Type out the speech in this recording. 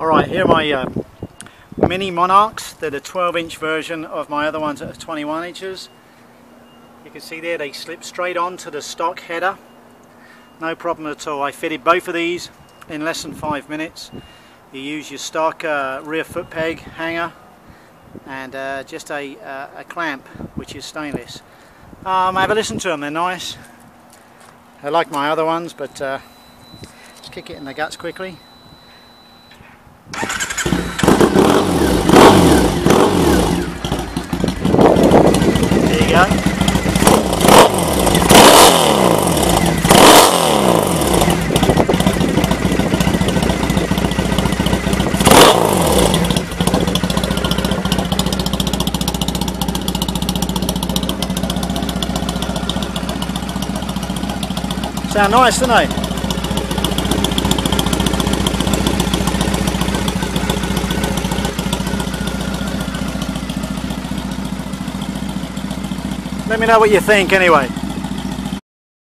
Alright, here are my mini Monarchs. They're the 12-inch version of my other ones that are 21 inches. You can see there they slip straight onto the stock header. No problem at all. I fitted both of these in less than 5 minutes. You use your stock rear foot peg hanger and just a clamp which is stainless. Have a listen to them, they're nice. I like my other ones, but let's kick it in the guts quickly. There you go. Sound nice, don't they? Let me know what you think anyway.